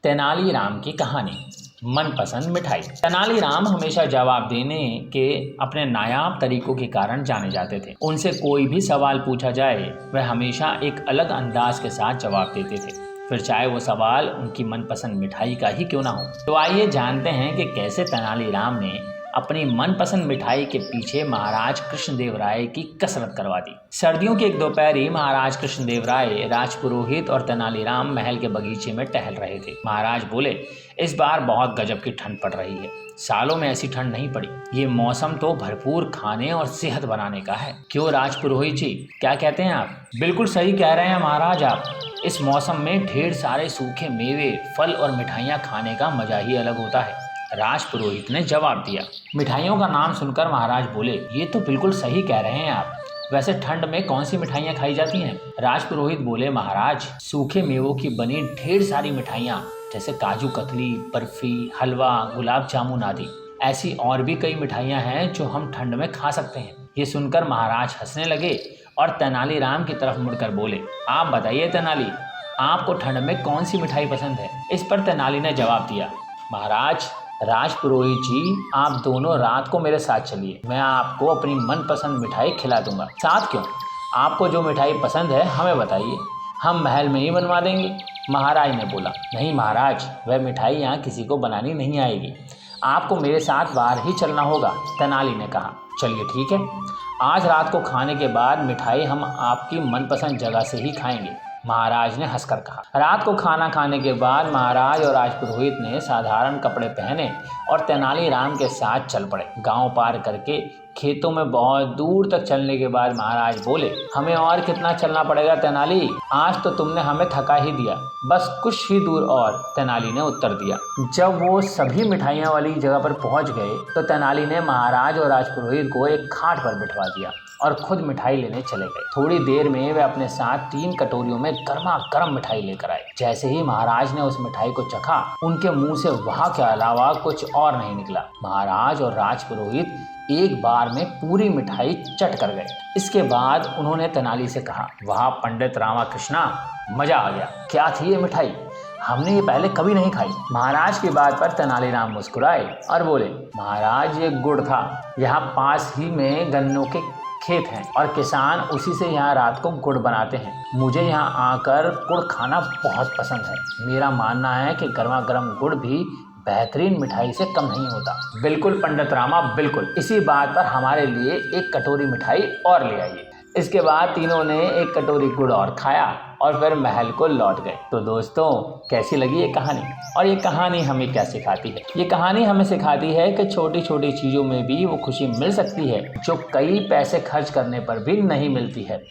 तेनालीराम की कहानी। मनपसंद मिठाई। तेनालीराम हमेशा जवाब देने के अपने नायाब तरीकों के कारण जाने जाते थे। उनसे कोई भी सवाल पूछा जाए वह हमेशा एक अलग अंदाज के साथ जवाब देते थे, फिर चाहे वो सवाल उनकी मनपसंद मिठाई का ही क्यों ना हो। तो आइए जानते हैं कि कैसे तेनालीराम ने अपनी मनपसंद मिठाई के पीछे महाराज कृष्णदेव राय की कसरत करवा दी। सर्दियों की एक दोपहरी महाराज कृष्णदेव राय, राजपुरोहित और तेनालीराम महल के बगीचे में टहल रहे थे। महाराज बोले, इस बार बहुत गजब की ठंड पड़ रही है। सालों में ऐसी ठंड नहीं पड़ी। ये मौसम तो भरपूर खाने और सेहत बनाने का है। क्यों राजपुरोहित जी, क्या कहते हैं आप? बिल्कुल सही कह रहे हैं महाराज आप। इस मौसम में ढेर सारे सूखे मेवे, फल और मिठाइयाँ खाने का मजा ही अलग होता है। राजपुरोहित ने जवाब दिया। मिठाइयों का नाम सुनकर महाराज बोले, ये तो बिल्कुल सही कह रहे हैं आप। वैसे ठंड में कौन सी मिठाइयाँ खाई जाती हैं? राजपुरोहित बोले, महाराज सूखे मेवों की बनी ढेर सारी मिठाइयाँ, जैसे काजू कतली, बर्फी, हलवा, गुलाब जामुन आदि। ऐसी और भी कई मिठाइयाँ हैं जो हम ठंड में खा सकते हैं। ये सुनकर महाराज हंसने लगे और तेनालीराम की तरफ मुड़कर बोले, आप बताइए तेनाली, आपको ठंड में कौन सी मिठाई पसंद है? इस पर तेनाली ने जवाब दिया, महाराज राजपुरोहित जी, आप दोनों रात को मेरे साथ चलिए। मैं आपको अपनी मनपसंद मिठाई खिला दूंगा। साथ क्यों? आपको जो मिठाई पसंद है हमें बताइए, हम महल में ही बनवा देंगे। महाराज ने बोला, नहीं महाराज, वह मिठाई यहाँ किसी को बनानी नहीं आएगी। आपको मेरे साथ बाहर ही चलना होगा। तेनाली ने कहा, चलिए ठीक है, आज रात को खाने के बाद मिठाई हम आपकी मनपसंद जगह से ही खाएंगे। महाराज ने हंसकर कहा। रात को खाना खाने के बाद महाराज और राजपुरोहित ने साधारण कपड़े पहने और तेनालीराम के साथ चल पड़े। गांव पार करके खेतों में बहुत दूर तक चलने के बाद महाराज बोले, हमें और कितना चलना पड़ेगा तेनाली? आज तो तुमने हमें थका ही दिया, बस कुछ ही दूर और। तेनाली ने उत्तर दिया। जब वो सभी मिठाइयाँ वाली जगह पर पहुंच गए तो तेनाली ने महाराज और राजपुरोहित को एक खाट पर बिठवा दिया और खुद मिठाई लेने चले गए। थोड़ी देर में वे अपने साथ 3 कटोरियों में गर्मा गर्म मिठाई लेकर आए। जैसे ही महाराज ने उस मिठाई को चखा, उनके मुंह से वहाँ के अलावा कुछ और नहीं निकला। महाराज और राजपुरोहित एक बार में पूरी मिठाई चट कर गए। इसके बाद उन्होंने तेनाली से कहा, वाह पंडित रामाकृष्णा, मजा आ गया। क्या थी ये मिठाई? हमने ये पहले कभी नहीं खाई। महाराज की बात पर तेनालीराम मुस्कुराए और बोले, महाराज ये गुड़ था। यहाँ पास ही में गन्नों के खेत हैं और किसान उसी से यहाँ रात को गुड़ बनाते हैं। मुझे यहाँ आकर गुड़ खाना बहुत पसंद है। मेरा मानना है कि गर्मा गर्म गुड़ भी बेहतरीन मिठाई से कम नहीं होता। बिल्कुल पंडित रामा, बिल्कुल। इसी बात पर हमारे लिए एक कटोरी मिठाई और ले आइए। इसके बाद तीनों ने एक कटोरी गुड़ और खाया और फिर महल को लौट गए। तो दोस्तों, कैसी लगी ये कहानी? और ये कहानी हमें क्या सिखाती है? ये कहानी हमें सिखाती है कि छोटी छोटी चीज़ों में भी वो खुशी मिल सकती है जो कई पैसे खर्च करने पर भी नहीं मिलती है।